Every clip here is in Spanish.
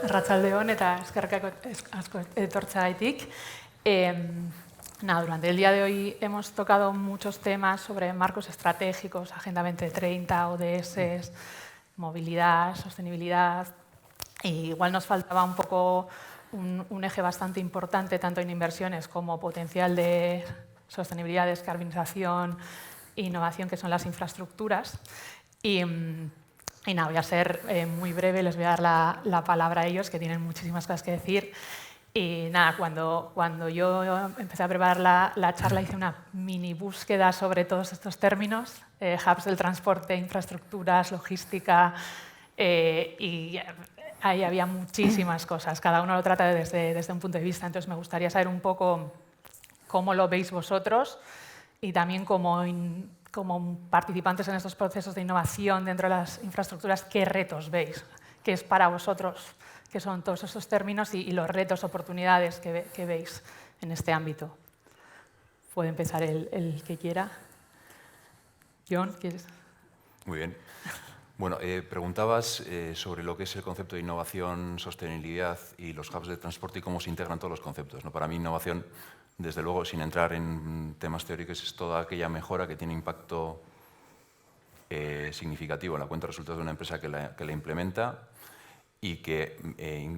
Arratsaldeon eta eskerrak asko etortzeagatik. Durante el día de hoy hemos tocado muchos temas sobre marcos estratégicos, Agenda 2030, ODS, movilidad, sostenibilidad. Y igual nos faltaba un poco un eje bastante importante, tanto en inversiones como potencial de sostenibilidad, descarbonización e innovación, que son las infraestructuras. Y nada, voy a ser muy breve, les voy a dar la palabra a ellos, que tienen muchísimas cosas que decir. Y nada, cuando yo empecé a preparar la charla, hice una mini búsqueda sobre todos estos términos, hubs del transporte, infraestructuras, logística, y ahí había muchísimas cosas. Cada uno lo trata desde un punto de vista. Entonces, me gustaría saber un poco cómo lo veis vosotros y también como participantes en estos procesos de innovación dentro de las infraestructuras, ¿qué retos veis? ¿Qué es para vosotros? ¿Qué son todos esos términos y los retos, oportunidades que veis en este ámbito? Puede empezar el que quiera. John, ¿quieres? Muy bien. Bueno, preguntabas sobre lo que es el concepto de innovación, sostenibilidad y los hubs de transporte y cómo se integran todos los conceptos, ¿no? Para mí, innovación, desde luego, sin entrar en temas teóricos, es toda aquella mejora que tiene impacto significativo en la cuenta de resultados de una empresa que la implementa y que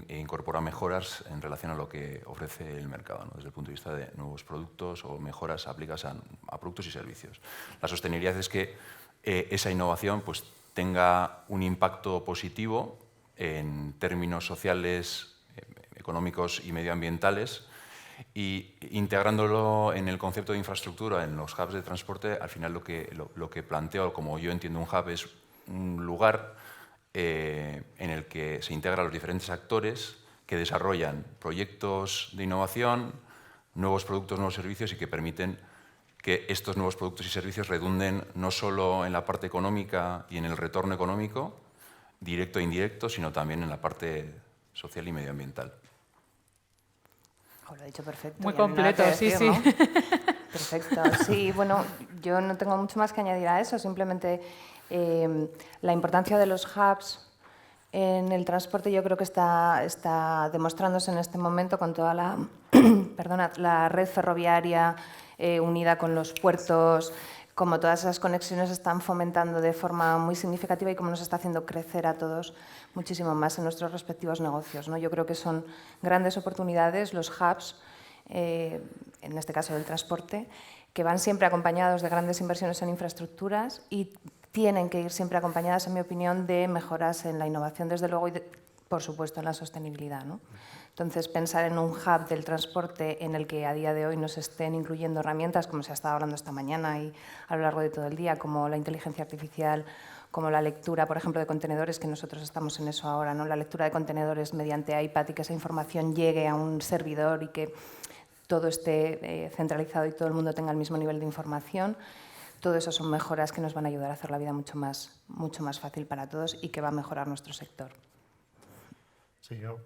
incorpora mejoras en relación a lo que ofrece el mercado, ¿no? Desde el punto de vista de nuevos productos o mejoras aplicadas a productos y servicios. La sostenibilidad es que esa innovación pues, tenga un impacto positivo en términos sociales, económicos y medioambientales, y integrándolo en el concepto de infraestructura, en los hubs de transporte, al final lo que planteo, como yo entiendo un hub, es un lugar en el que se integran los diferentes actores que desarrollan proyectos de innovación, nuevos productos, nuevos servicios y que permiten que estos nuevos productos y servicios redunden no solo en la parte económica y en el retorno económico, directo e indirecto, sino también en la parte social y medioambiental. Lo he dicho perfecto. Muy completo, decir, sí, ¿no? sí. Perfecto. Sí, bueno, yo no tengo mucho más que añadir a eso, simplemente la importancia de los hubs en el transporte yo creo que está demostrándose en este momento con toda la, la red ferroviaria unida con los puertos, como todas esas conexiones están fomentando de forma muy significativa y como nos está haciendo crecer a todos muchísimo más en nuestros respectivos negocios, ¿no? Yo creo que son grandes oportunidades los hubs, en este caso del transporte, que van siempre acompañados de grandes inversiones en infraestructuras y tienen que ir siempre acompañadas, en mi opinión, de mejoras en la innovación, desde luego, y, por supuesto, en la sostenibilidad, ¿no? Entonces, pensar en un hub del transporte en el que a día de hoy nos estén incluyendo herramientas, como se ha estado hablando esta mañana y a lo largo de todo el día, como la inteligencia artificial, como la lectura, por ejemplo, de contenedores, que nosotros estamos en eso ahora, ¿no? La lectura de contenedores mediante iPad y que esa información llegue a un servidor y que todo esté centralizado y todo el mundo tenga el mismo nivel de información. Todo eso son mejoras que nos van a ayudar a hacer la vida mucho más fácil para todos y que va a mejorar nuestro sector. Sí, lo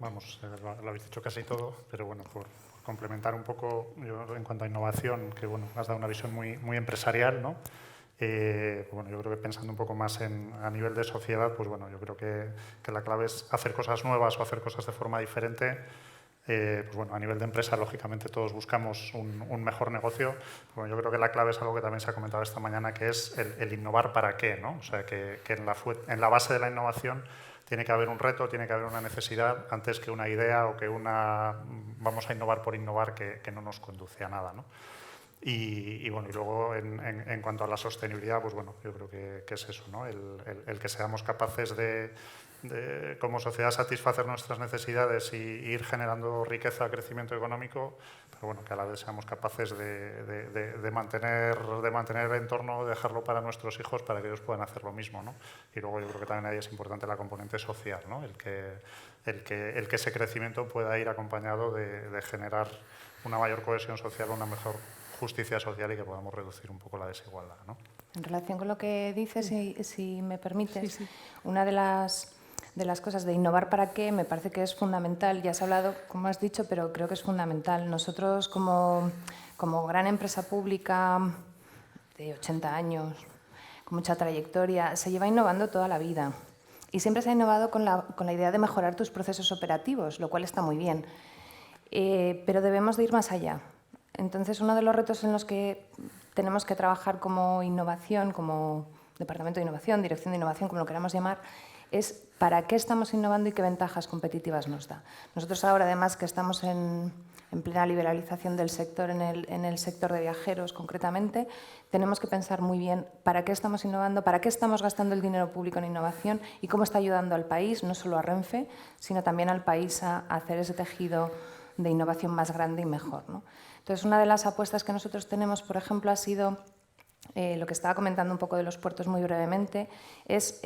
habéis dicho casi todo, pero bueno, por complementar un poco, yo en cuanto a innovación, que bueno, has dado una visión muy empresarial, ¿no? Bueno, yo creo que pensando un poco más a nivel de sociedad, pues bueno, yo creo que la clave es hacer cosas nuevas o hacer cosas de forma diferente. Pues bueno, a nivel de empresa, lógicamente, todos buscamos un mejor negocio. Bueno, yo creo que la clave es algo que también se ha comentado esta mañana, que es el innovar para qué, ¿no? O sea, que en la base de la innovación tiene que haber un reto, tiene que haber una necesidad, antes que una idea o que vamos a innovar por innovar que no nos conduce a nada, ¿no? Y bueno, y luego en cuanto a la sostenibilidad, pues bueno, yo creo que es eso, ¿no? El que seamos capaces de como sociedad satisfacer nuestras necesidades y ir generando riqueza, crecimiento económico, pero bueno, que a la vez seamos capaces de mantener el entorno, dejarlo para nuestros hijos para que ellos puedan hacer lo mismo, ¿no? Y luego yo creo que también ahí es importante la componente social, ¿no? El que ese crecimiento pueda ir acompañado de generar una mayor cohesión social, una mejor justicia social y que podamos reducir un poco la desigualdad, ¿no? En relación con lo que dices, si me permites, Sí. una de las cosas de innovar para qué me parece que es fundamental. Ya has hablado, como has dicho, pero creo que es fundamental. Nosotros, como gran empresa pública de 80 años, con mucha trayectoria, se lleva innovando toda la vida. Y siempre se ha innovado con la idea de mejorar tus procesos operativos, lo cual está muy bien. Pero debemos de ir más allá. Entonces, uno de los retos en los que tenemos que trabajar como innovación, como Departamento de Innovación, Dirección de Innovación, como lo queramos llamar, es para qué estamos innovando y qué ventajas competitivas nos da. Nosotros ahora, además, que estamos en plena liberalización del sector, en el sector de viajeros concretamente, tenemos que pensar muy bien para qué estamos innovando, para qué estamos gastando el dinero público en innovación y cómo está ayudando al país, no solo a Renfe, sino también al país a hacer ese tejido de innovación más grande y mejor, ¿no? Entonces, una de las apuestas que nosotros tenemos, por ejemplo, ha sido, lo que estaba comentando un poco de los puertos muy brevemente, es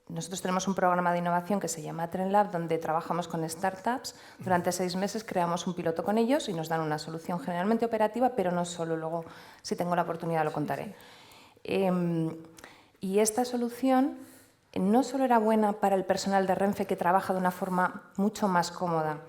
nosotros tenemos un programa de innovación que se llama TrendLab, donde trabajamos con startups. Durante 6 meses creamos un piloto con ellos y nos dan una solución generalmente operativa, pero no solo, luego, si tengo la oportunidad, lo contaré. Y esta solución no solo era buena para el personal de Renfe, que trabaja de una forma mucho más cómoda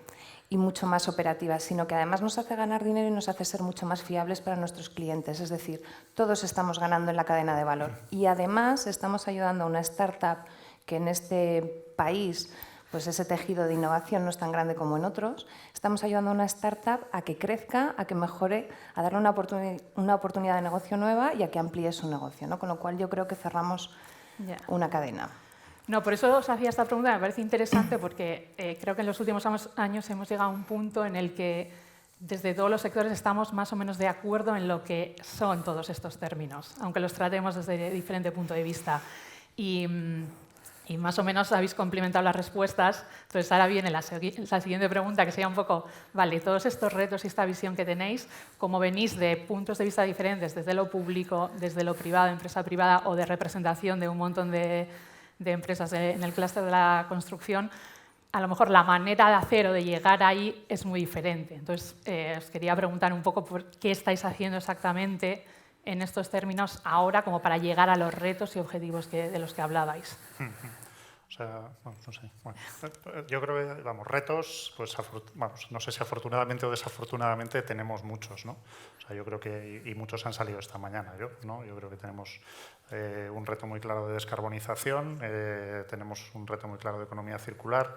y mucho más operativa, sino que además nos hace ganar dinero y nos hace ser mucho más fiables para nuestros clientes. Es decir, todos estamos ganando en la cadena de valor. Y además estamos ayudando a una startup que en este país, pues ese tejido de innovación no es tan grande como en otros, estamos ayudando a una startup a que crezca, a que mejore, a darle una oportunidad de negocio nueva y a que amplíe su negocio, ¿no? Con lo cual yo creo que cerramos una cadena. No, por eso os hacía esta pregunta, me parece interesante porque creo que en los últimos años hemos llegado a un punto en el que desde todos los sectores estamos más o menos de acuerdo en lo que son todos estos términos, aunque los tratemos desde diferente punto de vista. Y más o menos habéis complementado las respuestas. Entonces, ahora viene la siguiente pregunta, que sería un poco, vale, todos estos retos y esta visión que tenéis, como venís de puntos de vista diferentes, desde lo público, desde lo privado, empresa privada, o de representación de un montón de empresas en el clúster de la construcción, a lo mejor la manera de hacer o de llegar ahí es muy diferente. Entonces, os quería preguntar un poco por qué estáis haciendo exactamente en estos términos ahora como para llegar a los retos y objetivos de los que hablabais. O sea, no sé. Bueno, yo creo que, vamos, retos, pues, no sé si afortunadamente o desafortunadamente tenemos muchos, ¿no? O sea, yo creo que, y muchos han salido esta mañana, ¿no? Yo creo que tenemos un reto muy claro de descarbonización, tenemos un reto muy claro de economía circular.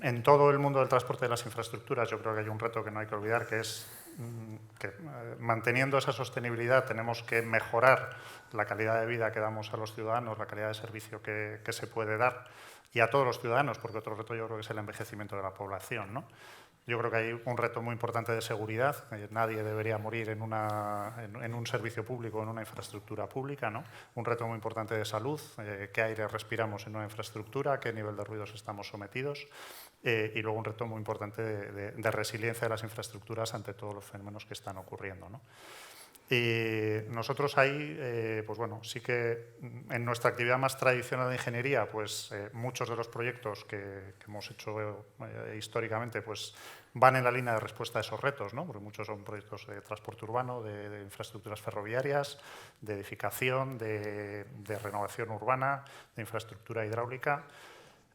En todo el mundo del transporte de las infraestructuras, yo creo que hay un reto que no hay que olvidar, que es que manteniendo esa sostenibilidad tenemos que mejorar la calidad de vida que damos a los ciudadanos, la calidad de servicio que se puede dar, y a todos los ciudadanos, porque otro reto yo creo que es el envejecimiento de la población, ¿no? Yo creo que hay un reto muy importante de seguridad. Nadie debería morir en un servicio público, en una infraestructura pública, ¿no? Un reto muy importante de salud, qué aire respiramos en una infraestructura, qué nivel de ruidos estamos sometidos. Y luego un reto muy importante de resiliencia de las infraestructuras ante todos los fenómenos que están ocurriendo, ¿no? Y nosotros ahí, pues bueno, sí que en nuestra actividad más tradicional de ingeniería, pues muchos de los proyectos que hemos hecho históricamente, pues van en la línea de respuesta a esos retos, ¿no? Porque muchos son proyectos de transporte urbano, de infraestructuras ferroviarias, de edificación, de renovación urbana, de infraestructura hidráulica.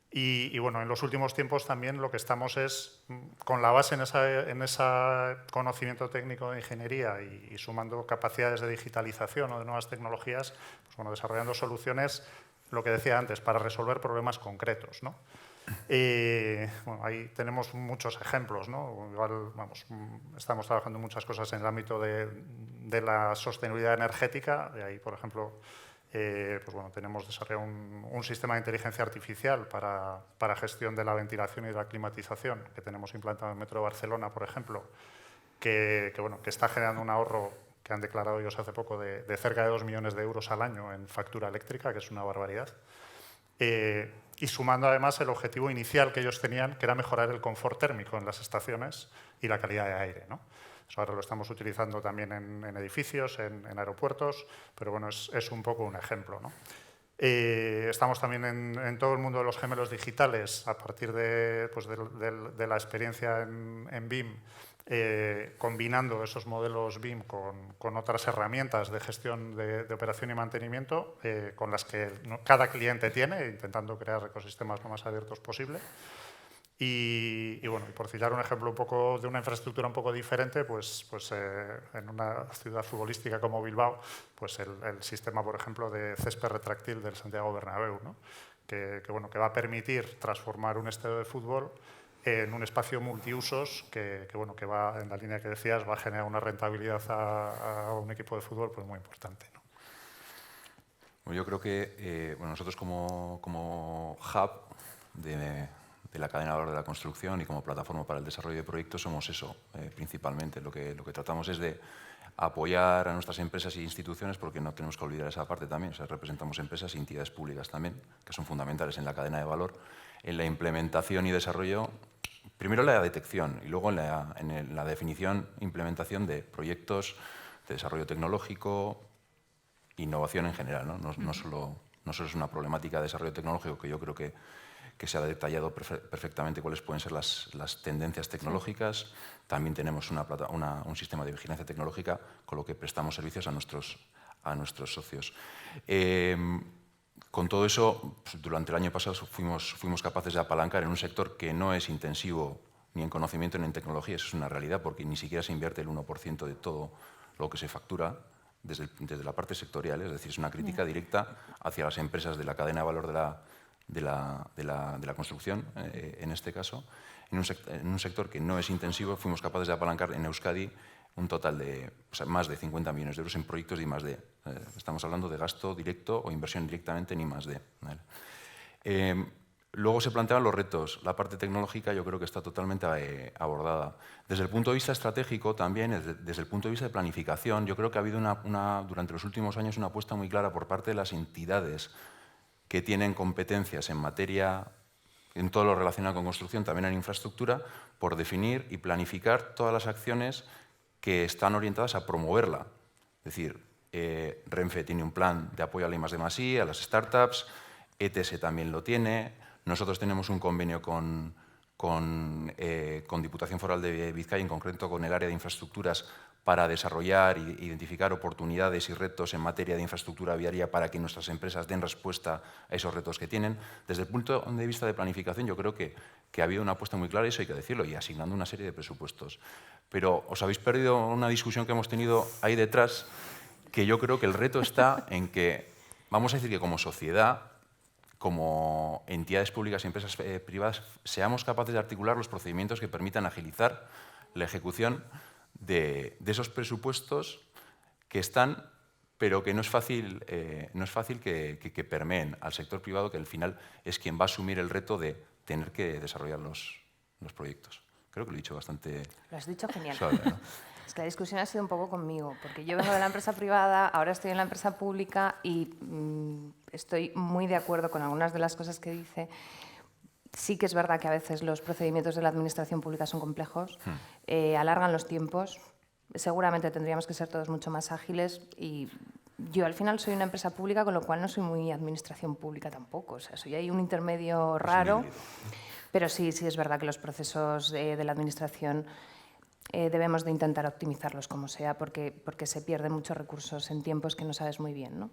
Y bueno, en los últimos tiempos también lo que estamos es, con la base en ese conocimiento técnico de ingeniería y sumando capacidades de digitalización o de nuevas tecnologías, pues bueno, desarrollando soluciones, lo que decía antes, para resolver problemas concretos, ¿no? Bueno, ahí tenemos muchos ejemplos, ¿no? Igual, vamos, estamos trabajando en muchas cosas en el ámbito de la sostenibilidad energética, de ahí, por ejemplo, pues bueno, tenemos desarrollado un sistema de inteligencia artificial para gestión de la ventilación y de la climatización que tenemos implantado en el Metro de Barcelona, por ejemplo, que está generando un ahorro que han declarado ellos hace poco de cerca de 2 millones de euros al año en factura eléctrica, que es una barbaridad. Y sumando además el objetivo inicial que ellos tenían, que era mejorar el confort térmico en las estaciones y la calidad de aire, ¿no? Eso ahora lo estamos utilizando también en edificios, en aeropuertos, pero bueno, es un poco un ejemplo, ¿no? Estamos también en todo el mundo de los gemelos digitales, a partir de la experiencia en BIM, combinando esos modelos BIM con otras herramientas de gestión de operación y mantenimiento con las que cada cliente tiene, intentando crear ecosistemas lo más abiertos posible. Y bueno, por citar un ejemplo un poco de una infraestructura un poco diferente, pues en una ciudad futbolística como Bilbao, pues el sistema, por ejemplo, de césped retráctil del Santiago Bernabéu, ¿no? bueno, que va a permitir transformar un estadio de fútbol en un espacio multiusos bueno, que va, en la línea que decías, va a generar una rentabilidad a un equipo de fútbol pues, muy importante, ¿no? Bueno, yo creo que bueno, nosotros como hub de la cadena de valor de la construcción y como plataforma para el desarrollo de proyectos somos eso, principalmente. Lo que tratamos es de apoyar a nuestras empresas e instituciones, porque no tenemos que olvidar esa parte también. O sea, representamos empresas y entidades públicas también, que son fundamentales en la cadena de valor, en la implementación y desarrollo, primero la detección y luego en la definición e implementación de proyectos de desarrollo tecnológico, innovación en general, ¿no? No solo es una problemática de desarrollo tecnológico, que yo creo que se ha detallado perfectamente cuáles pueden ser las tendencias tecnológicas. También tenemos un sistema de vigilancia tecnológica con lo que prestamos servicios a nuestros socios. Con todo eso, pues, durante el año pasado fuimos capaces de apalancar en un sector que no es intensivo ni en conocimiento ni en tecnología. Eso es una realidad, porque ni siquiera se invierte el 1% de todo lo que se factura desde la parte sectorial. Es decir, es una crítica directa hacia las empresas de la cadena de valor de la construcción, en este caso. En un sector que no es intensivo, fuimos capaces de apalancar en Euskadi un total de más de 50 millones de euros en proyectos de I+D. Estamos hablando de gasto directo o inversión directamente en I+D. ¿Vale? Luego se planteaban los retos. La parte tecnológica yo creo que está totalmente abordada. Desde el punto de vista estratégico también, desde el punto de vista de planificación, yo creo que ha habido durante los últimos años una apuesta muy clara por parte de las entidades que tienen competencias en materia, en todo lo relacionado con construcción, también en infraestructura, por definir y planificar todas las acciones que están orientadas a promoverla. Es decir, Renfe tiene un plan de apoyo a la I+D+I, a las startups, ETS también lo tiene, nosotros tenemos un convenio con Diputación Foral de Vizcaya, en concreto con el área de infraestructuras, para desarrollar e identificar oportunidades y retos en materia de infraestructura viaria para que nuestras empresas den respuesta a esos retos que tienen. Desde el punto de vista de planificación, yo creo que ha habido una apuesta muy clara, eso hay que decirlo, y asignando una serie de presupuestos. Pero os habéis perdido una discusión que hemos tenido ahí detrás, que yo creo que el reto está en que, vamos a decir que como sociedad, como entidades públicas y empresas privadas, seamos capaces de articular los procedimientos que permitan agilizar la ejecución de esos presupuestos que están, pero que no es fácil que permeen al sector privado, que al final es quien va a asumir el reto de tener que desarrollar los proyectos. Creo que lo he dicho bastante... Lo has dicho genial. suave, ¿no? Es que la discusión ha sido un poco conmigo, porque yo vengo de la empresa privada, ahora estoy en la empresa pública y estoy muy de acuerdo con algunas de las cosas que dice. Sí que es verdad que a veces los procedimientos de la administración pública son complejos, alargan los tiempos. Seguramente tendríamos que ser todos mucho más ágiles y yo al final soy una empresa pública, con lo cual no soy muy administración pública tampoco. O sea, soy ahí un intermedio raro, pero sí es verdad que los procesos de la administración debemos de intentar optimizarlos como sea, porque se pierden muchos recursos en tiempos que no sabes muy bien, ¿no?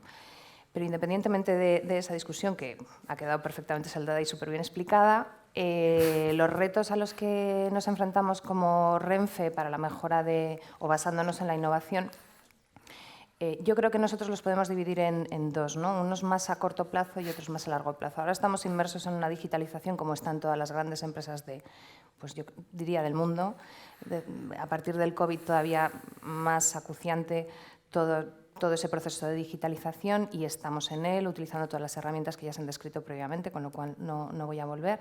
Pero independientemente de esa discusión, que ha quedado perfectamente saldada y súper bien explicada, los retos a los que nos enfrentamos como Renfe para la mejora o basándonos en la innovación, yo creo que nosotros los podemos dividir en dos, ¿no? Unos más a corto plazo y otros más a largo plazo. Ahora estamos inmersos en una digitalización como están todas las grandes empresas pues yo diría del mundo. A partir del COVID todavía más acuciante todo ese proceso de digitalización y estamos en él utilizando todas las herramientas que ya se han descrito previamente, con lo cual no voy a volver.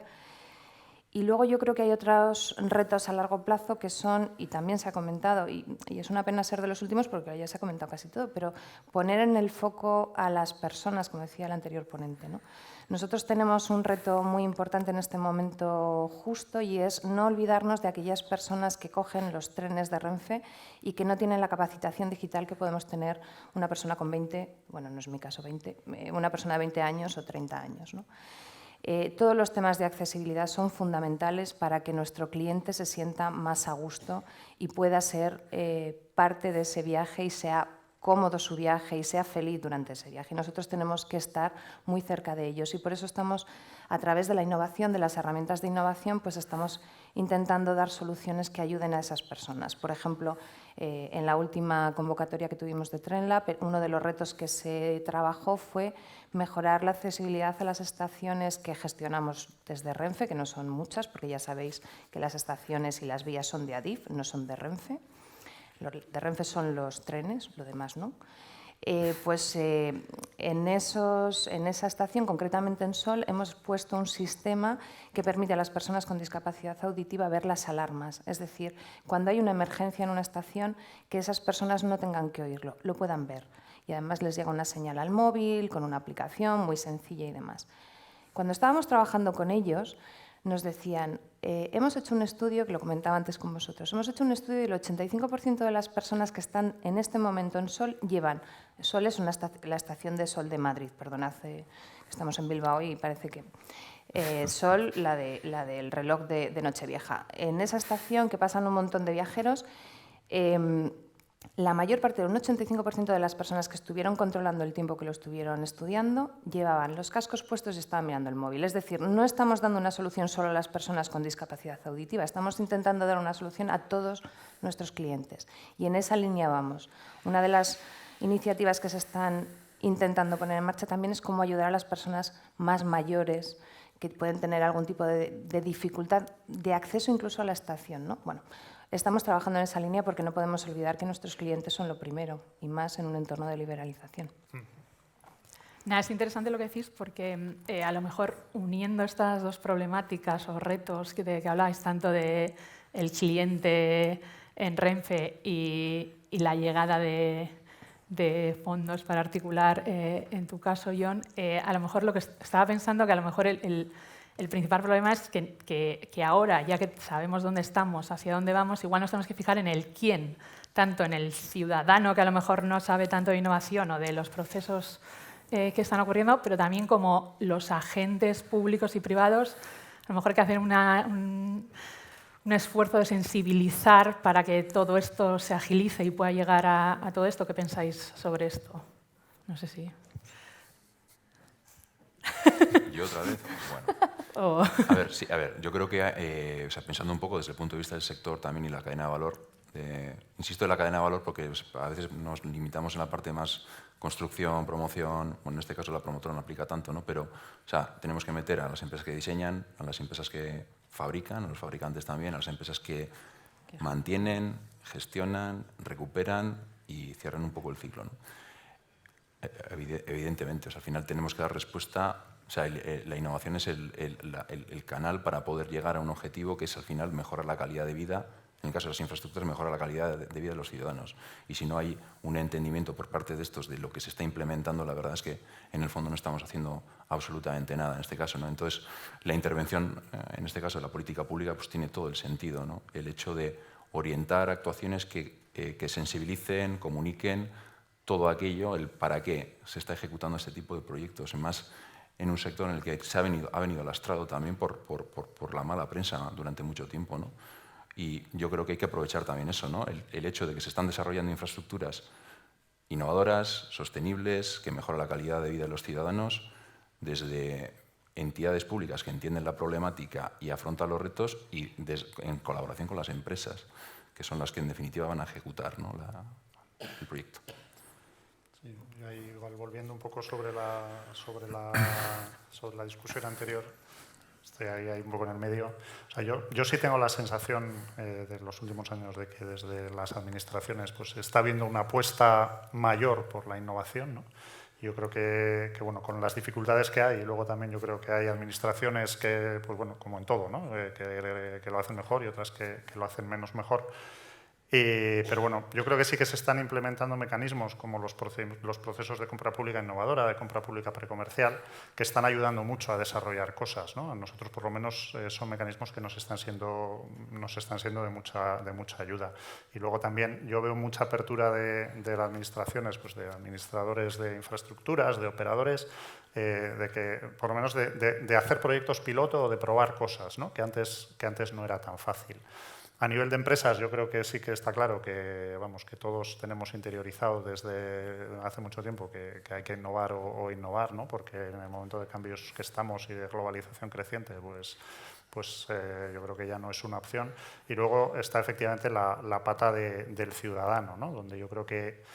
Y luego yo creo que hay otros retos a largo plazo que son, y también se ha comentado, y es una pena ser de los últimos porque ya se ha comentado casi todo, pero poner en el foco a las personas, como decía el anterior ponente, ¿no? Nosotros tenemos un reto muy importante en este momento justo y es no olvidarnos de aquellas personas que cogen los trenes de Renfe y que no tienen la capacitación digital que podemos tener una persona con 20, bueno, no es mi caso 20, una persona de 20 años o 30 años, ¿no? Todos los temas de accesibilidad son fundamentales para que nuestro cliente se sienta más a gusto y pueda ser parte de ese viaje y sea cómodo su viaje y sea feliz durante ese viaje. Y nosotros tenemos que estar muy cerca de ellos y por eso estamos, a través de la innovación, de las herramientas de innovación, pues estamos intentando dar soluciones que ayuden a esas personas. Por ejemplo, en la última convocatoria que tuvimos de TrenLab, uno de los retos que se trabajó fue mejorar la accesibilidad a las estaciones que gestionamos desde Renfe, que no son muchas, porque ya sabéis que las estaciones y las vías son de Adif, no son de Renfe. Los de Renfe son los trenes, lo demás no. En esa estación, concretamente en Sol, hemos puesto un sistema que permite a las personas con discapacidad auditiva ver las alarmas. Es decir, cuando hay una emergencia en una estación, que esas personas no tengan que oírlo, lo puedan ver. Y además les llega una señal al móvil, con una aplicación muy sencilla y demás. Cuando estábamos trabajando con ellos, nos decían, hemos hecho un estudio, que lo comentaba antes con vosotros, hemos hecho un estudio y el 85% de las personas que están en este momento en Sol llevan, Sol es la estación de Sol de Madrid, perdonad, estamos en Bilbao y parece que... Sol, la del reloj de Nochevieja. En esa estación que pasan un montón de viajeros, la mayor parte, un 85% de las personas que estuvieron controlando el tiempo que lo estuvieron estudiando, llevaban los cascos puestos y estaban mirando el móvil. Es decir, no estamos dando una solución solo a las personas con discapacidad auditiva, estamos intentando dar una solución a todos nuestros clientes. Y en esa línea vamos. Una de las iniciativas que se están intentando poner en marcha también es cómo ayudar a las personas más mayores que pueden tener algún tipo de dificultad de acceso incluso a la estación, ¿no? Bueno, estamos trabajando en esa línea porque no podemos olvidar que nuestros clientes son lo primero, y más en un entorno de liberalización. Nada, es interesante lo que decís porque a lo mejor uniendo estas dos problemáticas o retos de que habláis, tanto del cliente en Renfe y la llegada de fondos para articular, en tu caso, Jon, a lo mejor lo que estaba pensando que a lo mejor el principal problema es que ahora, ya que sabemos dónde estamos, hacia dónde vamos, igual nos tenemos que fijar en el quién, tanto en el ciudadano que a lo mejor no sabe tanto de innovación o de los procesos que están ocurriendo, pero también como los agentes públicos y privados, a lo mejor hay que hacer un esfuerzo de sensibilizar para que todo esto se agilice y pueda llegar a todo esto. ¿Qué pensáis sobre esto? No sé si... ¿Yo otra vez? Bueno. A ver, yo creo que, pensando un poco desde el punto de vista del sector también y la cadena de valor, insisto en la cadena de valor porque a veces nos limitamos en la parte más construcción, promoción, bueno, en este caso la promotora no aplica tanto, ¿no? Pero tenemos que meter a las empresas que diseñan, a las empresas que fabrican, a los fabricantes también, a las empresas que mantienen, gestionan, recuperan y cierran un poco el ciclo, ¿no? Evidentemente, al final tenemos que dar respuesta, la innovación es el canal para poder llegar a un objetivo que es al final mejorar la calidad de vida, en el caso de las infraestructuras, mejorar la calidad de vida de los ciudadanos. Y si no hay un entendimiento por parte de estos de lo que se está implementando, la verdad es que en el fondo no estamos haciendo absolutamente nada en este caso, ¿no? Entonces, la intervención, en este caso de la política pública, pues tiene todo el sentido, ¿no? El hecho de orientar actuaciones que sensibilicen, comuniquen todo aquello, el para qué se está ejecutando este tipo de proyectos, más en un sector en el que ha venido lastrado también por la mala prensa durante mucho tiempo, ¿no? Y yo creo que hay que aprovechar también eso, ¿no? El hecho de que se están desarrollando infraestructuras innovadoras, sostenibles, que mejoran la calidad de vida de los ciudadanos, desde entidades públicas que entienden la problemática y afrontan los retos y en colaboración con las empresas, que son las que en definitiva van a ejecutar, ¿no? el proyecto. Sí, y ahí, igual, volviendo un poco sobre la discusión anterior, estoy ahí un poco en el medio. O sea, yo sí tengo la sensación de los últimos años de que desde las administraciones pues, está habiendo una apuesta mayor por la innovación, ¿no? Yo creo que bueno, con las dificultades que hay, y luego también yo creo que hay administraciones que, pues bueno, como en todo, ¿no? que lo hacen mejor y otras que lo hacen menos mejor. Pero bueno, yo creo que sí que se están implementando mecanismos como los procesos de compra pública innovadora, de compra pública precomercial, que están ayudando mucho a desarrollar cosas, ¿no? A nosotros, por lo menos, son mecanismos que nos están siendo de mucha ayuda. Y luego también yo veo mucha apertura de las administraciones, pues de administradores de infraestructuras, de operadores, de que, por lo menos, de hacer proyectos piloto o de probar cosas, ¿no? que antes no era tan fácil. A nivel de empresas, yo creo que sí que está claro que, vamos, que todos tenemos interiorizado desde hace mucho tiempo que hay que innovar o innovar, ¿no? Porque en el momento de cambios que estamos y de globalización creciente, pues yo creo que ya no es una opción. Y luego está efectivamente la pata del ciudadano, ¿no? Donde yo creo que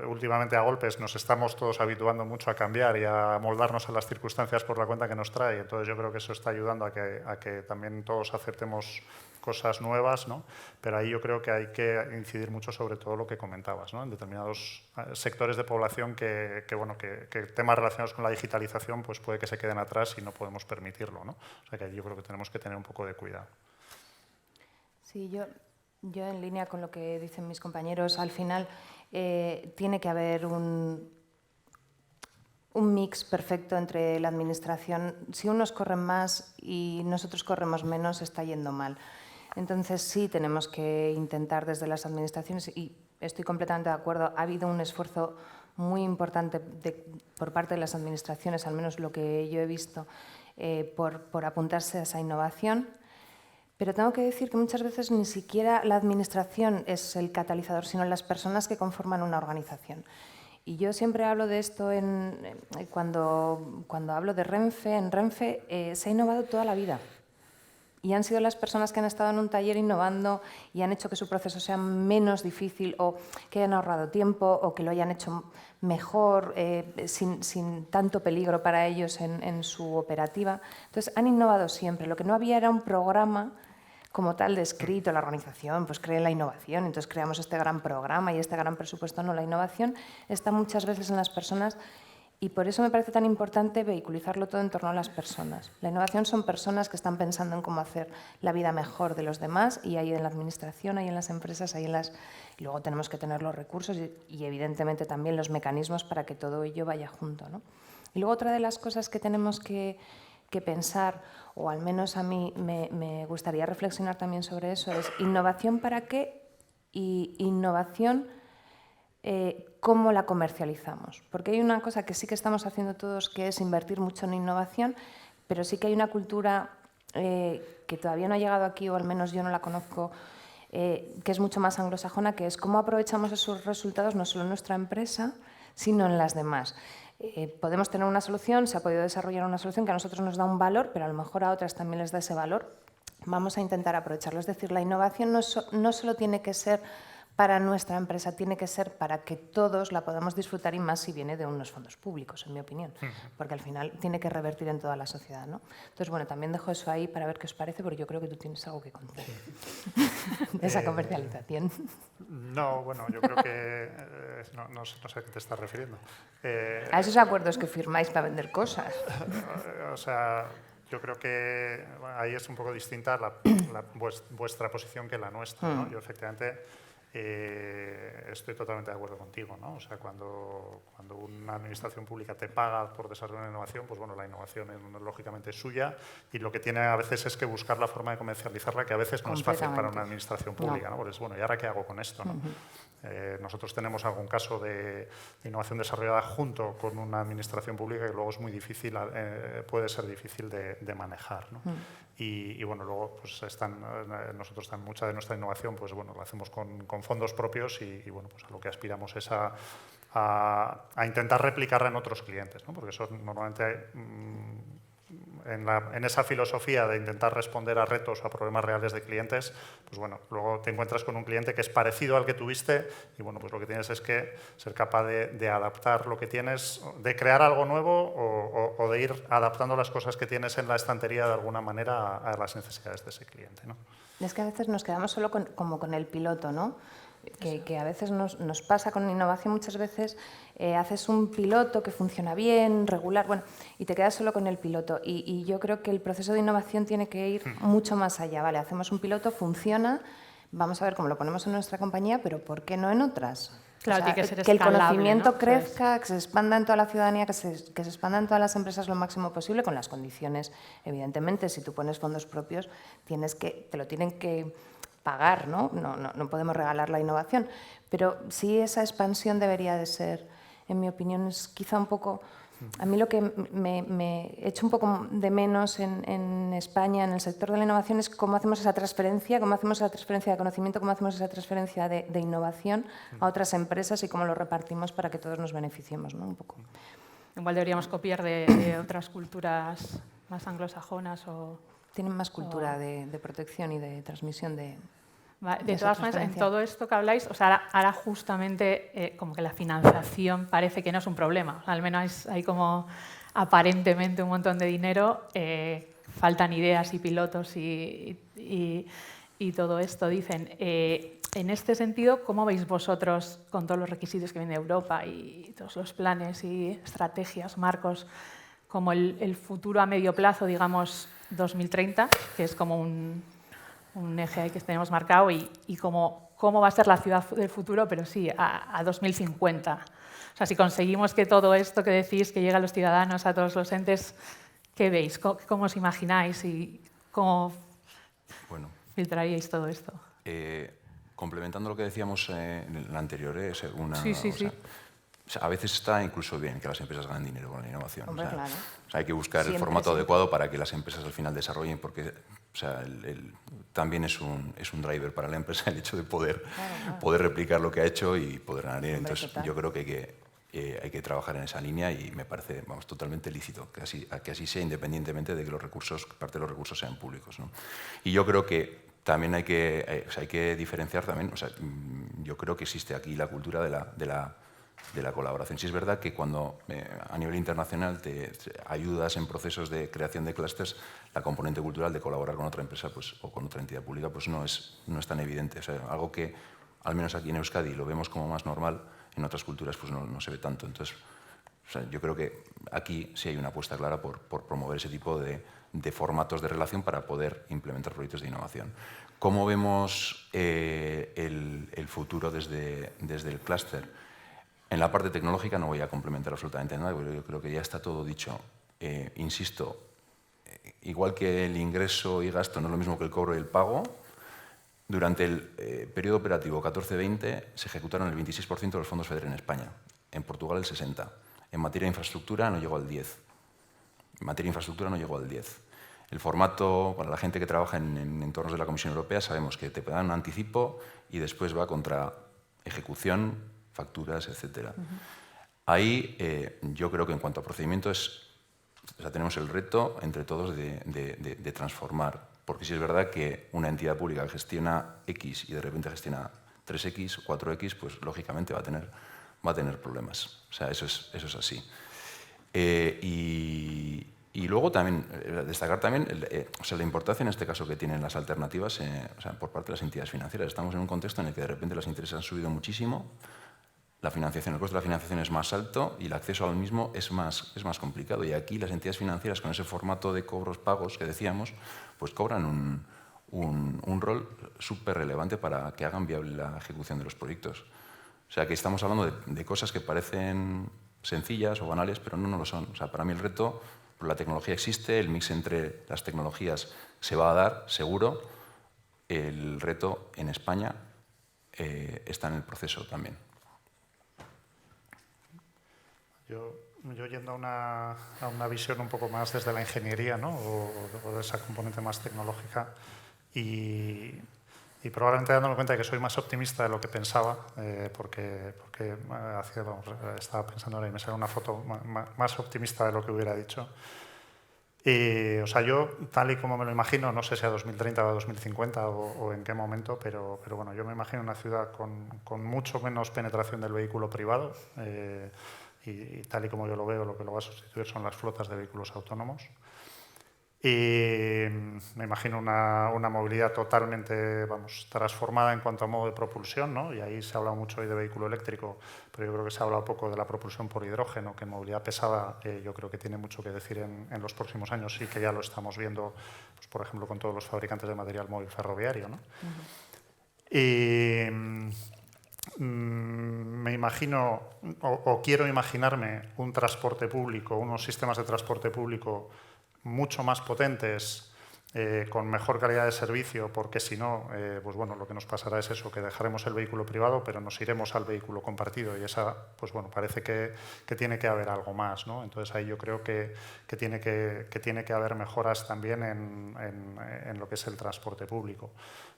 últimamente a golpes nos estamos todos habituando mucho a cambiar y a moldarnos a las circunstancias por la cuenta que nos trae. Entonces yo creo que eso está ayudando a que también todos aceptemos cosas nuevas, ¿no? Pero ahí yo creo que hay que incidir mucho sobre todo lo que comentabas, ¿no? En determinados sectores de población que temas relacionados con la digitalización pues puede que se queden atrás y no podemos permitirlo, ¿no? O sea que yo creo que tenemos que tener un poco de cuidado. Sí, yo en línea con lo que dicen mis compañeros, al final tiene que haber un mix perfecto entre la administración. Si unos corren más y nosotros corremos menos, está yendo mal. Entonces sí tenemos que intentar desde las administraciones, y estoy completamente de acuerdo, ha habido un esfuerzo muy importante por parte de las administraciones, al menos lo que yo he visto, por apuntarse a esa innovación. Pero tengo que decir que muchas veces ni siquiera la administración es el catalizador, sino las personas que conforman una organización. Y yo siempre hablo de esto cuando hablo de Renfe. En Renfe se ha innovado toda la vida. Y han sido las personas que han estado en un taller innovando y han hecho que su proceso sea menos difícil, o que hayan ahorrado tiempo, o que lo hayan hecho mejor, sin tanto peligro para ellos en su operativa. Entonces, han innovado siempre. Lo que no había era un programa como tal descrito. La organización pues cree en la innovación, entonces creamos este gran programa y este gran presupuesto. No, la innovación está muchas veces en las personas. Y por eso me parece tan importante vehiculizarlo todo en torno a las personas. La innovación son personas que están pensando en cómo hacer la vida mejor de los demás, y ahí en la administración, ahí en las empresas, y luego tenemos que tener los recursos y evidentemente también los mecanismos para que todo ello vaya junto, ¿no? Y luego otra de las cosas que tenemos que pensar, o al menos a mí me gustaría reflexionar también sobre eso, es innovación para qué y innovación cómo la comercializamos. Porque hay una cosa que sí que estamos haciendo todos, que es invertir mucho en innovación, pero sí que hay una cultura que todavía no ha llegado aquí, o al menos yo no la conozco, que es mucho más anglosajona, que es cómo aprovechamos esos resultados no solo en nuestra empresa, sino en las demás. Podemos tener una solución, se ha podido desarrollar una solución que a nosotros nos da un valor, pero a lo mejor a otras también les da ese valor. Vamos a intentar aprovecharlo. Es decir, la innovación no solo tiene que ser para nuestra empresa, tiene que ser para que todos la podamos disfrutar, y más si viene de unos fondos públicos, en mi opinión, porque al final tiene que revertir en toda la sociedad, ¿no? Entonces, bueno, también dejo eso ahí para ver qué os parece, porque yo creo que tú tienes algo que contar de esa comercialización. No, bueno, yo creo que no sé a qué te estás refiriendo. A esos acuerdos que firmáis para vender cosas. O sea, yo creo que ahí es un poco distinta vuestra posición que la nuestra, ¿no? Yo efectivamente estoy totalmente de acuerdo contigo, ¿no? O sea, cuando una administración pública te paga por desarrollar una innovación, pues bueno, la innovación lógicamente es suya, y lo que tiene a veces es que buscar la forma de comercializarla, que a veces no es fácil para una administración pública, ¿no? Porque bueno, ¿y ahora qué hago con esto, no? Nosotros tenemos algún caso de innovación desarrollada junto con una administración pública que luego es muy difícil, puede ser difícil de manejar, ¿no? Y bueno, luego pues nosotros mucha de nuestra innovación pues bueno, la hacemos con fondos propios, y bueno, pues a lo que aspiramos es a intentar replicarla en otros clientes, ¿no? Porque eso normalmente en esa filosofía de intentar responder a retos o a problemas reales de clientes, pues bueno, luego te encuentras con un cliente que es parecido al que tuviste, y bueno, pues lo que tienes es que ser capaz de adaptar lo que tienes, de crear algo nuevo, o de ir adaptando las cosas que tienes en la estantería de alguna manera a las necesidades de ese cliente, ¿no? Es que a veces nos quedamos solo como con el piloto, ¿no? Que a veces nos pasa con innovación. Muchas veces haces un piloto que funciona bien, regular, bueno, y te quedas solo con el piloto. Y yo creo que el proceso de innovación tiene que ir mucho más allá. Vale, hacemos un piloto, funciona, vamos a ver cómo lo ponemos en nuestra compañía, pero ¿por qué no en otras? Claro, o sea, tiene que ser que el escalable, conocimiento ¿no? crezca, que se expanda en toda la ciudadanía, que se expanda en todas las empresas lo máximo posible, con las condiciones, evidentemente. Si tú pones fondos propios, te lo tienen que pagar, ¿no? No podemos regalar la innovación, pero sí esa expansión debería de ser, en mi opinión, es quizá un poco A mí lo que me echo un poco de menos en España, en el sector de la innovación, es cómo hacemos esa transferencia, de conocimiento, cómo hacemos esa transferencia de innovación a otras empresas y cómo lo repartimos para que todos nos beneficiemos, ¿no? Un poco. Igual deberíamos copiar de otras culturas más anglosajonas o... Tienen más cultura de protección y de transmisión de... De todas maneras, en todo esto que habláis, o sea, ahora justamente como que la financiación parece que no es un problema. Al menos hay como aparentemente un montón de dinero, faltan ideas y pilotos y todo esto, dicen. En este sentido, ¿cómo veis vosotros, con todos los requisitos que vienen de Europa y todos los planes y estrategias, marcos, como el futuro a medio plazo, digamos, 2030, que es como un eje ahí que tenemos marcado, y cómo va a ser la ciudad del futuro, pero sí, a 2050. O sea, si conseguimos que todo esto que decís, que llegue a los ciudadanos, a todos los entes, ¿qué veis? ¿Cómo os imagináis y cómo filtraríais todo esto? Complementando lo que decíamos en el anterior, Sí. O sea, a veces está incluso bien que las empresas ganen dinero con la innovación. Hombre, claro. O sea, hay que buscar el formato adecuado para que las empresas al final desarrollen, porque o sea, también es un driver para la empresa el hecho de poder replicar lo que ha hecho y poder ganar dinero. Entonces, yo creo que hay que trabajar en esa línea y me parece totalmente lícito que así sea, independientemente de que parte de los recursos sean públicos, ¿no? Y yo creo que también hay que diferenciar también, o sea, yo creo que existe aquí la cultura de la colaboración. Sí es verdad que cuando a nivel internacional te ayudas en procesos de creación de clústeres, la componente cultural de colaborar con otra empresa o con otra entidad pública pues no es tan evidente. O sea, algo que, al menos aquí en Euskadi, lo vemos como más normal, en otras culturas pues no se ve tanto. Entonces, o sea, yo creo que aquí sí hay una apuesta clara por promover ese tipo de formatos de relación para poder implementar proyectos de innovación. ¿Cómo vemos el futuro desde el clúster? En la parte tecnológica no voy a complementar absolutamente nada, porque yo creo que ya está todo dicho. Insisto, igual que el ingreso y gasto no es lo mismo que el cobro y el pago, durante el periodo operativo 14-20 se ejecutaron el 26% de los fondos FEDER en España, en Portugal el 60%. En materia de infraestructura no llegó al 10%. En materia de infraestructura no llegó al 10%. El formato, para la gente que trabaja en entornos de la Comisión Europea, sabemos que te dan un anticipo y después va contra ejecución, facturas, etc. Ahí yo creo que en cuanto a procedimiento tenemos el reto entre todos de transformar, porque si es verdad que una entidad pública que gestiona X y de repente gestiona 3X o 4X, pues lógicamente va a tener problemas. O sea, eso es así. Y luego también, destacar también la importancia en este caso que tienen las alternativas por parte de las entidades financieras. Estamos en un contexto en el que de repente las intereses han subido muchísimo, el costo de la financiación es más alto y el acceso al mismo es más complicado. Y aquí las entidades financieras, con ese formato de cobros-pagos que decíamos, pues cobran un rol súper relevante para que hagan viable la ejecución de los proyectos. O sea, que estamos hablando de cosas que parecen sencillas o banales, pero no lo son. O sea, para mí el reto, la tecnología existe, el mix entre las tecnologías se va a dar, seguro. El reto en España está en el proceso también. Yo yendo a una visión un poco más desde la ingeniería, ¿no? o de esa componente más tecnológica y probablemente dándome cuenta de que soy más optimista de lo que pensaba, porque estaba pensando ahora y me sale una foto más optimista de lo que hubiera dicho. O sea, yo, tal y como me lo imagino, no sé si a 2030 o a 2050 o en qué momento, pero bueno, yo me imagino una ciudad con mucho menos penetración del vehículo privado, y tal y como yo lo veo, lo que lo va a sustituir son las flotas de vehículos autónomos. Y me imagino una movilidad totalmente transformada en cuanto a modo de propulsión, ¿no? Y ahí se ha hablado mucho hoy de vehículo eléctrico, pero yo creo que se ha hablado poco de la propulsión por hidrógeno, que en movilidad pesada yo creo que tiene mucho que decir en los próximos años y que ya lo estamos viendo, pues, por ejemplo, con todos los fabricantes de material móvil ferroviario, ¿no? Y me imagino, o quiero imaginarme, un transporte público, unos sistemas de transporte público mucho más potentes, con mejor calidad de servicio, porque si no, pues bueno, lo que nos pasará es eso, que dejaremos el vehículo privado, pero nos iremos al vehículo compartido y esa, pues bueno, parece que tiene que haber algo más, ¿no? Entonces ahí yo creo que tiene que haber mejoras también en lo que es el transporte público.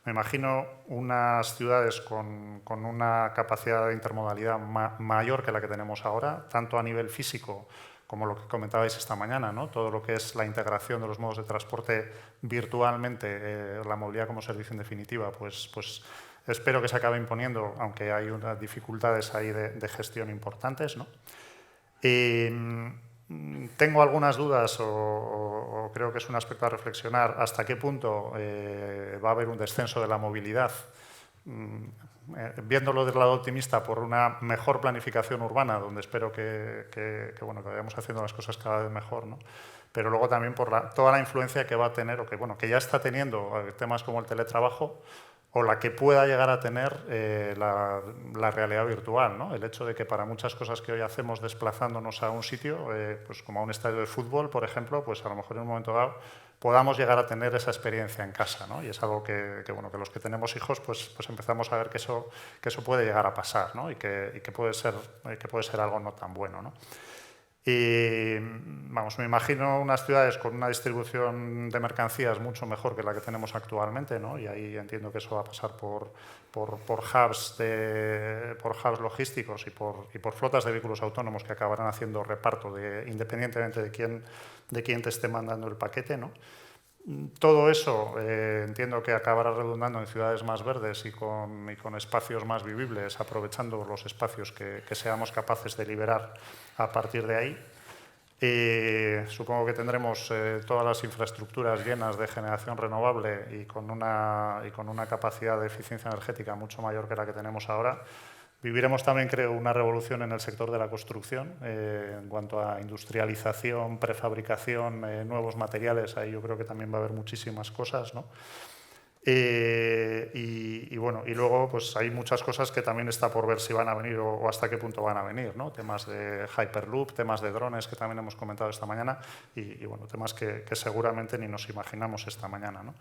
Me imagino unas ciudades con una capacidad de intermodalidad mayor que la que tenemos ahora, tanto a nivel físico como lo que comentabais esta mañana, ¿no? Todo lo que es la integración de los modos de transporte virtualmente, la movilidad como servicio en definitiva, pues espero que se acabe imponiendo, aunque hay unas dificultades ahí de gestión importantes, ¿no? Tengo algunas dudas o creo que es un aspecto a reflexionar hasta qué punto va a haber un descenso de la movilidad, viéndolo del lado optimista por una mejor planificación urbana, donde espero que vayamos haciendo las cosas cada vez mejor, ¿no? Pero luego también por toda la influencia que va a tener o que ya está teniendo temas como el teletrabajo o la que pueda llegar a tener la realidad virtual, ¿no? El hecho de que para muchas cosas que hoy hacemos desplazándonos a un sitio, pues como a un estadio de fútbol, por ejemplo, pues a lo mejor en un momento dado podamos llegar a tener esa experiencia en casa, ¿no? Y es algo que los que tenemos hijos pues empezamos a ver que eso puede llegar a pasar, ¿no? Y que puede ser algo no tan bueno, ¿no? Y vamos, me imagino unas ciudades con una distribución de mercancías mucho mejor que la que tenemos actualmente, ¿no? Y ahí entiendo que eso va a pasar por hubs logísticos y por flotas de vehículos autónomos que acabarán haciendo reparto independientemente de quién te esté mandando el paquete, ¿no? Todo eso entiendo que acabará redundando en ciudades más verdes y con espacios más vivibles, aprovechando los espacios que seamos capaces de liberar a partir de ahí. Supongo que tendremos todas las infraestructuras llenas de generación renovable y con una capacidad de eficiencia energética mucho mayor que la que tenemos ahora. Viviremos también, creo, una revolución en el sector de la construcción en cuanto a industrialización, prefabricación, nuevos materiales. Ahí yo creo que también va a haber muchísimas cosas, ¿no? Y luego pues hay muchas cosas que también está por ver si van a venir o hasta qué punto van a venir, ¿no? Temas de Hyperloop, temas de drones que también hemos comentado esta mañana y temas que seguramente ni nos imaginamos esta mañana, ¿no?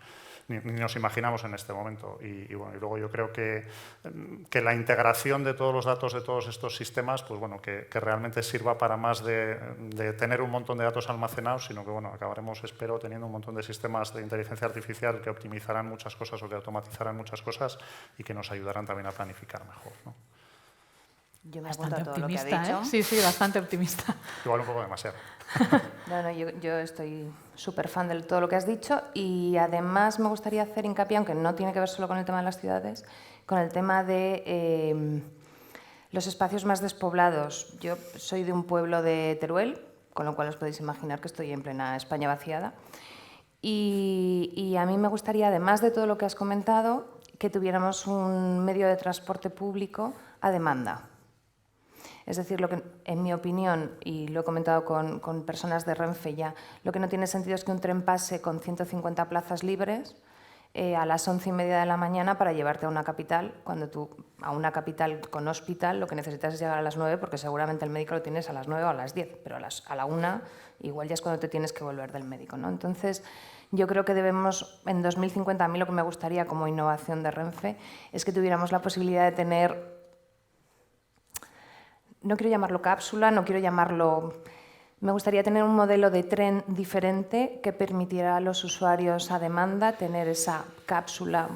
Ni nos imaginamos en este momento. Y luego yo creo que la integración de todos los datos de todos estos sistemas, pues bueno, que realmente sirva para más de tener un montón de datos almacenados, sino que bueno, acabaremos, espero, teniendo un montón de sistemas de inteligencia artificial que optimizarán muchas cosas o que automatizarán muchas cosas y que nos ayudarán también a planificar mejor, ¿no? Yo me apunto Bastante a todo lo que ha optimista, dicho. ¿eh? Sí, bastante optimista. Igual un poco demasiado. No, yo estoy súper fan de todo lo que has dicho y además me gustaría hacer hincapié, aunque no tiene que ver solo con el tema de las ciudades, con el tema de los espacios más despoblados. Yo soy de un pueblo de Teruel, con lo cual os podéis imaginar que estoy en plena España vaciada. Y a mí me gustaría, además de todo lo que has comentado, que tuviéramos un medio de transporte público a demanda. Es decir, lo que, en mi opinión, y lo he comentado con personas de Renfe ya, lo que no tiene sentido es que un tren pase con 150 plazas libres a las 11:30 de la mañana para llevarte a una capital, cuando tú a una capital con hospital lo que necesitas es llegar a las 9 porque seguramente el médico lo tienes a las 9 o a las 10, pero a la 1 igual ya es cuando te tienes que volver del médico, ¿no? Entonces, yo creo que debemos, en 2050, a mí lo que me gustaría como innovación de Renfe es que tuviéramos la posibilidad de tener, no quiero llamarlo cápsula, no quiero llamarlo... Me gustaría tener un modelo de tren diferente que permitiera a los usuarios a demanda tener esa cápsula,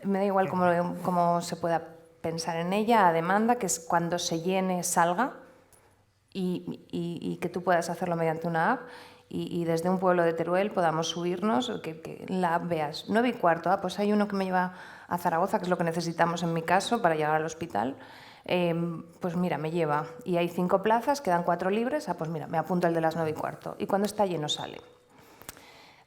me da igual cómo se pueda pensar en ella, a demanda, que es cuando se llene, salga y que tú puedas hacerlo mediante una app y desde un pueblo de Teruel podamos subirnos, que la app veas 9:15, pues hay uno que me lleva a Zaragoza, que es lo que necesitamos en mi caso para llegar al hospital. Pues mira, me lleva y hay 5 plazas, quedan 4 libres, pues mira, me apunto el de las 9:15 y cuando está lleno sale.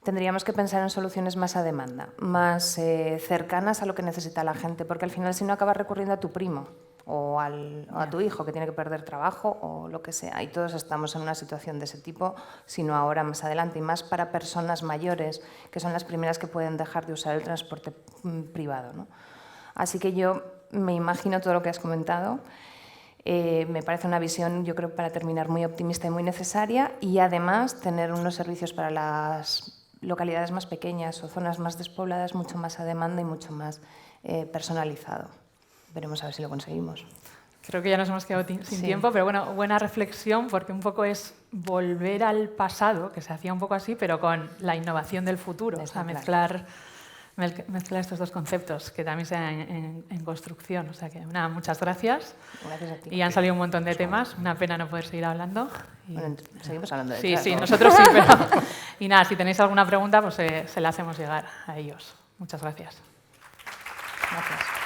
Tendríamos que pensar en soluciones más a demanda, más cercanas a lo que necesita la gente, porque al final si no acabas recurriendo a tu primo o a tu hijo que tiene que perder trabajo o lo que sea, y todos estamos en una situación de ese tipo, sino ahora más adelante, y más para personas mayores, que son las primeras que pueden dejar de usar el transporte privado, ¿no? Así que yo me imagino todo lo que has comentado. Me parece una visión, yo creo, para terminar, muy optimista y muy necesaria, y además tener unos servicios para localidades más pequeñas o zonas más despobladas mucho más a demanda y mucho más personalizado. Veremos a ver si lo conseguimos. Creo que ya nos hemos quedado sin tiempo, pero bueno, buena reflexión, porque un poco es volver al pasado, que se hacía un poco así, pero con la innovación del futuro. O sea, mezclar estos dos conceptos, que también se dan en construcción. O sea que, nada, muchas gracias. Gracias a ti. Y han salido un montón de temas. Una pena no poder seguir hablando. Bueno, seguimos hablando de Sí, ¿no? nosotros sí, pero... Y nada, si tenéis alguna pregunta, pues se la hacemos llegar a ellos. Muchas gracias. Gracias.